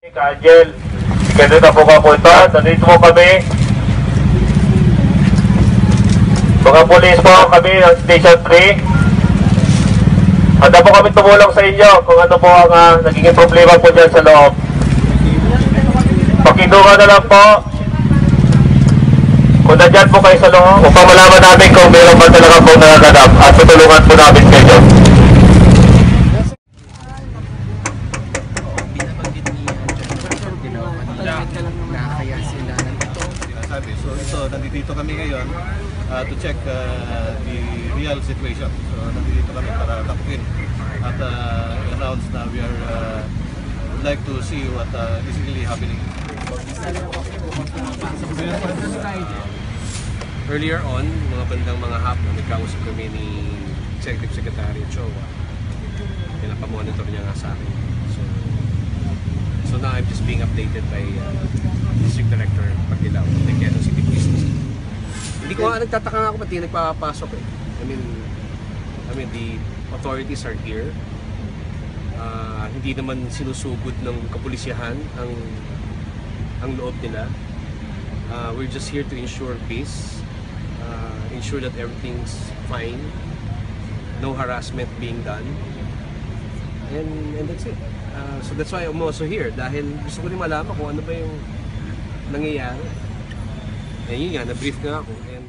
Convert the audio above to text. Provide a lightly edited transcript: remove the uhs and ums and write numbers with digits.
Angel, ganun na po kapunta. Nandito po kami. Mga pulis po kami ng Station 3. Handa po kami tumulong sa inyo kung ano po ang naging problema po dyan sa loob. Pakidungan na lang po kung nandyan po kayo sa loob upang malaman namin kung meron ba talaga po nagaganap at tutulungan po namin kayo. So ito, nandito kami ngayon to check the real situation. So nandito kami para tapukin at announce na we are would like to see what is really happening. Earlier on, mga bandang mga hapon, nagkausap kami ni Executive Secretary Chowa. Pinapamonitor niya nga sa akin. So now I'm just being updated by District Director Pagdilaw, the Quezon City Police. Hindi ko nga nagtataka nga ako pati nagpapasok eh. I mean the authorities are here. Hindi naman sinusugod ng kapulisyahan ang loob nila. We're just here to ensure peace, ensure that everything's fine, no harassment being done, and that's it. So that's why I'm also here, dahil gusto ko rin malaman kung ano ba yung nangyayari. Eh yun nga, na-brief nga ako. And